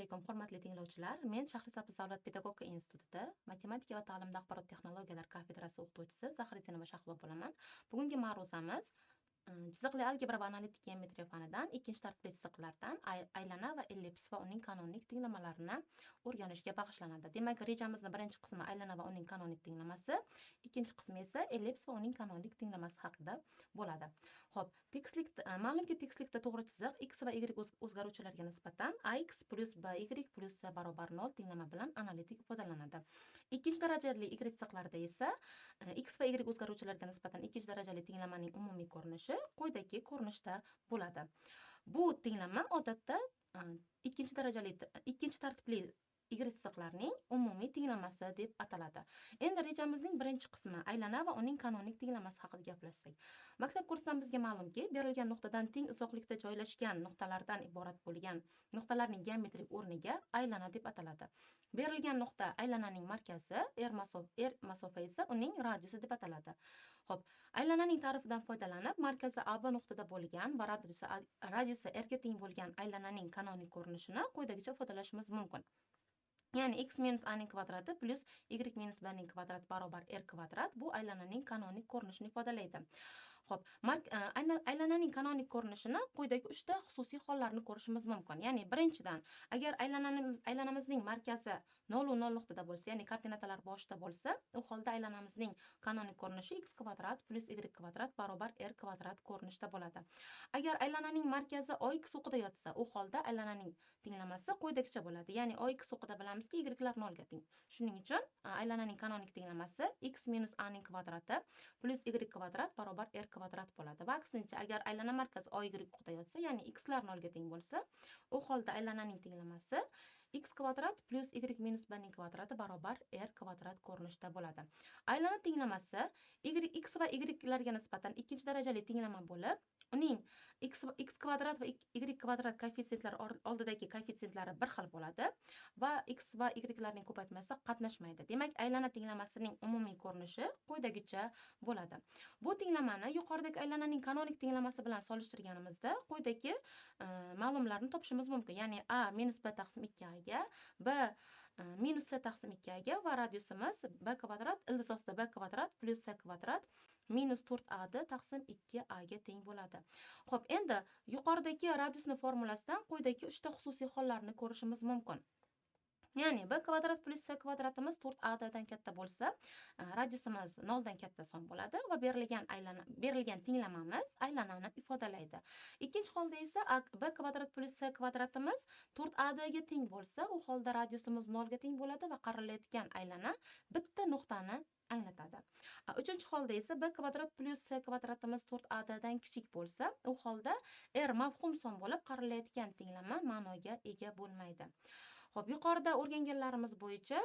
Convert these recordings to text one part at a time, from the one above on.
alaykum, hurmatli tinglovchilar. Men Shahrisabz davlat pedagogika instituti matematika va ta'limda axborot texnologiyalari kafedrasi o'qituvchisi Zahiriddinova Shahlo bo'laman. Bugungi ma'ruzamiz chiziqli algebra va analitik geometriya fanidan ikkinchi tartibli chiziqlardan aylana va ellips va uning kanonik tenglamalarini o'rganishga bag'ishlanadi. Demak, rejamizning birinchi qismi aylana va uning kanonik tenglamasi, ikkinchi qismi esa ellips va uning kanonik tenglamasi haqida bo'ladi. Xo'p, ma'lumki tekislikda to'g'ri chiziq x va y o'zgaruvchilarga nisbatan ax plus by plus c barobar 0 tenglama bilan analitik ifodalanadi. Ikkinchi darajali y chiziqlarda esa x va y o'zgaruvchilarga nisbatan ikkinchi darajali tenglamaning umumiy ko'rinishi quyidagi ko'rinishda bo'ladi. Bu tenglama odatda ikkinchi tartibli y chiziqlarning umumiy tenglamasi deb ataladi. Endi rejamizning birinchi qismi aylana va uning kanonik tenglamasi haqida gaplashsak. Maktab kursidan bizga ma'lumki, berilgan nuqtadan teng uzoqlikda joylashgan nuqtalardan iborat bo'lgan nuqtalarning geometrik o'rniga aylana deb ataladi. Berilgan nuqta aylananing markazi, r masofa esa uning radiusi deb ataladi. Xo'p, aylananing ta'rifidan foydalanib, markazi AB nuqtada bo'lgan va radiusi r ga teng bo'lgan aylananing kanonik ko'rinishini quyidagicha ifodalashimiz mumkin. Ya'ni x minus a ning kvadrati plus y minus b ning kvadrati barobar r kvadrat bu aylananing kanonik ko'rinishini ifodalaydi. Xo'p, aylananing kanonik ko'rinishini quyidagi 3 ta xususiy hollarni ko'rishimiz mumkin. Ya'ni birinchidan, agar aylanamizning markazi 0 u 0 nuqtada bo'lsa, ya'ni koordinatalar boshida bo'lsa, u holda aylanamizning kanonik ko'rinishi x kvadrat plus y kvadrat barobar r kvadrat ko'rinishda bo'ladi. Agar aylananing markazi ox o'qida yotsa, u holda aylananing tenglamasi quyidagicha bo'ladi. Ya'ni ox o'qida bilamizki, y'lar 0 ga teng. Shuning uchun aylananing kanonik tenglamasi x minus a ning kvadrati plus y kvadrat barobar r kvadrat bo'ladi. Va aksincha, agar aylana markazi oy o'qida yotsa, ya'ni xlar 0 ga teng bo'lsa, u holda aylananing tenglamasi x kvadrat plus y minus b ning kvadrati barobar r kvadrat ko'rinishda bo'ladi. Aylana tenglamasi x va y'larga nisbatan ikkinchi darajali tenglama bo'lib, uning x kvadrat va y kvadrat koeffitsiyentlari oldidagi koeffitsiyentlari bir xil bo'ladi va x va y'larning ko'paytmasi qatnashmaydi. Demak, aylana tenglamasining umumiy ko'rinishi quyidagicha bo'ladi. Bu tenglamani yuqoridagi aylananing kanonik tenglamasi bilan solishtirganimizda quyidagi ma'lumlarni topishimiz mumkin. Ya'ni a minus b taqsim 2a ga, b minus c taqsim 2a ga va radiusimiz b kvadrat ildizosida b kvadrat plus c kvadrat minus 4a taqsim 2a ga teng bo'ladi. Xo'p, endi yuqoridagi radiusni formulasidan quyidagi 3 ta xususiy hollarni ko'rishimiz mumkin. Ya'ni b kvadrat plus c kvadratimiz 4a dan katta bo'lsa, radiusimiz 0 dan katta son bo'ladi va berilgan tenglamamiz aylanani ifodalaydi. Ikkinchi holda esa b kvadrat plus c kvadratimiz 4a ga teng bo'lsa, u holda radiusimiz 0 ga teng bo'ladi va qaralayotgan aylana bitta nuqtani anglatadi. Uchinchi holda esa b kvadrat plus c kvadratimiz 4a dan kichik bo'lsa, u holda r mavhum son bo'lib qaralayotgan tenglama ma'noga ega bo'lmaydi. Xo'p, yuqorida o'rganganlarimiz bo'yicha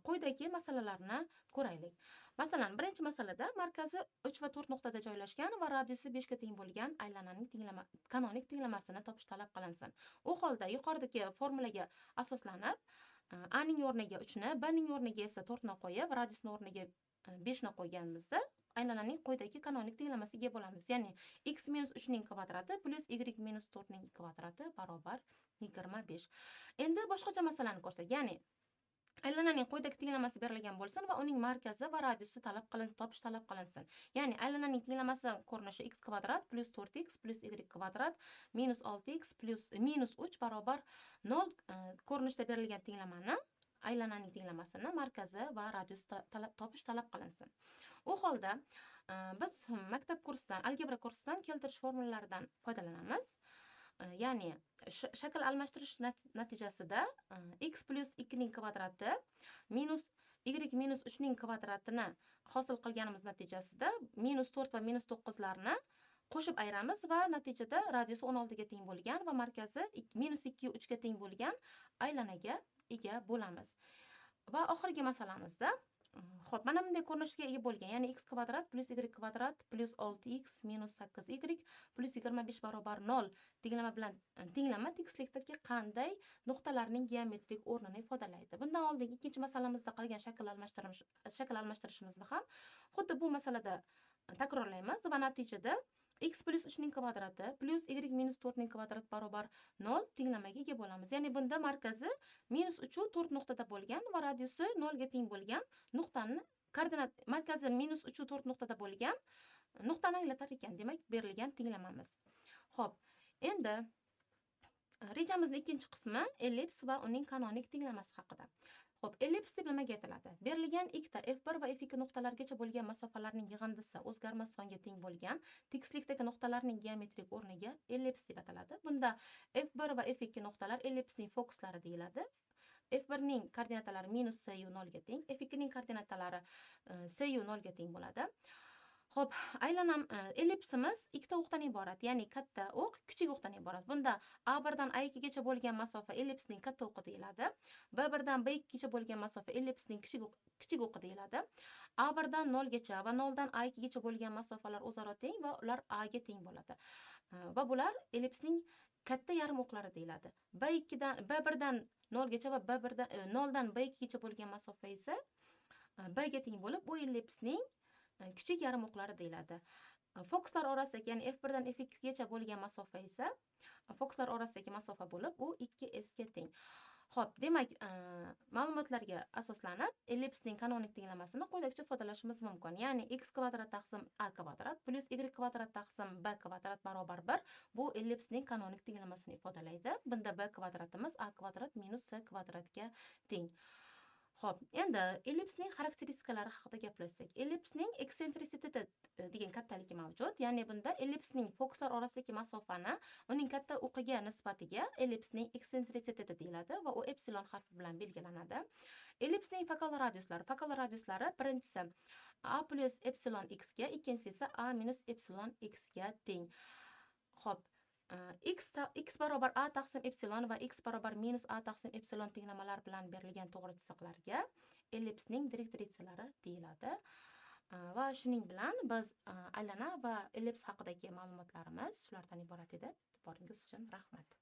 quyidagi masalalarni ko'raylik. Masalan, birinchi masalada markazi 3 va 4 nuqtada joylashgan va radiusi 5 ga teng bo'lgan aylananing kanonik tenglamasini topish talab qilinsin. U holda yuqoridagi formulaga asoslanib, a ning o'rniga 3 ni, b ning o'rniga esa 4 ni qo'yib, radiusning o'rniga 5 ni qo'yganimizda aylananing quyidagi kanonik tenglamasiga bo'lamiz. Ya'ni x minus 3 ning kvadrati plus y minus 4 ning kvadrati barobar 25. Endi boshqacha masalani ko'rsak, ya'ni aylananing quyidagi tenglamasi berilgan bo'lsin va uning markazi va radiusi topish talab qilinsin. Ya'ni aylananing tenglamasi ko'rinishi x kvadrat plus 4x plus y kvadrat minus 6x plus minus 3 barobar 0 ko'rinishda berilgan tenglamani aylananing tenglamasini markazi va radius topish talab qilinsin. U holda biz maktab kursidan, algebra kursidan keltirish formulalaridan foydalanamiz. Ya'ni shakl almashtirish natijasida x plus 2 ning kvadrati minus y minus 3 ning kvadratini hosil qilganimiz natijasida minus 4 va minus 9 larni qo'shib ayiramiz va natijada radiusi 16 ga teng bo'lgan va markazi minus 2 3 ga teng bo'lgan aylanaga ega bo'lamiz. Va oxirgi masalamizda xo'p, mana bunday ko'rinishga ega bo'lgan, ya'ni x kvadrat plus y kvadrat plus 6x minus 8y plus 25 barobar 0 tenglama tekislikdagi qanday nuqtalarning geometrik o'rnini ifodalaydi. Bundan oldingi ikkinchi masalamizda qilgan shakl almashtirishimizni ham xuddi bu masalada takrorlaymiz va natijada x plus 3 ning kvadrati plus y minus 4 ning kvadrati barobar 0 tenglamaga ega bo'lamiz. Ya'ni bunda markazi minus 3 u 4 nuqtada bo'lgan va radiusi 0 ga teng bo'lgan nuqtani koordinat markazi minus 3 u 4 nuqtada bo'lgan nuqtani anglatar ekan. Demak, berilgan tenglamamiz. Xo'p, endi rejamizning ikkinchi qismi ellips va uning kanonik tenglamasi haqida. Xo'p, ellips deb nimaga aytiladi? Berilgan ikkita f1 va f2 nuqtalargacha bo'lgan masofalarning yig'indisi o'zgarmas songa teng bo'lgan tekislikdagi nuqtalarning geometrik o'rniga ellips deb ataladi. Bunda f1 va f2 nuqtalar ellipsning fokuslari deyiladi. f1 ning koordinatalari minus cu 0 ga teng, f2 ning koordinatalari cu 0 ga teng bo'ladi. Xo'p, aylanam ellipsimiz ikkita o'qdan iborat, ya'ni katta o'q, kichik o'qdan iborat. Bunda A1 dan A2 gacha bo'lgan masofa ellipsning katta o'qi deyiladi. B1 dan B2 gacha bo'lgan masofa ellipsning kichik o'qi deyiladi. A1 dan 0 gacha va 0 dan A2 gacha bo'lgan masofalar o'zaro teng va ular A ga teng bo'ladi. Va bular ellipsning katta yarim o'qlari deyiladi. B1 dan 0 gacha va B1 dan 0 dan B2 gacha bo'lgan masofa esa B ga teng bo'lib, bu ellipsning kichik yarim o'qlari deyiladi. Fokuslar orasidagi, ya'ni f1 dan f2 gacha bo'lgan masofa esa fokuslar orasidagi masofa bo'lib, u 2s ga teng. Xo'p, demak, ma'lumotlarga asoslanib ellipsning kanonik tenglamasini quyidagicha ifodalashimiz mumkin. Ya'ni x kvadrat taqsim a kvadrat plus y kvadrat taqsim b kvadrat barobar 1 bu ellipsning kanonik tenglamasini ifodalaydi. Bunda b kvadratimiz a kvadrat minus c kvadratga teng. Xo'p, endi ellipsning xarakteristikalari haqida gaplashsak. Ellipsning ekssentrisitet degan kattaligi mavjud. Ya'ni bunda ellipsning fokuslar orasidagi masofani uning katta o'qiga nisbatiga ellipsning ekssentrisitet deyiladi va u epsilon harfi bilan belgilanadi. Ellipsning fokal radiuslari birinchisi a plus epsilon x ga, ikkinchisi esa a minus epsilon x ga teng. Xo'p, x barobar a taqsim epsilon va x barobar minus a taqsim epsilon tenglamalar bilan berilgan to'g'ri chiziqlarga ellipsning direktritsiyalari deyiladi. Va shuning bilan biz aylana va ellips haqidagi ma'lumotlarimiz shulardan iborat edi. E'tiboringiz uchun rahmat.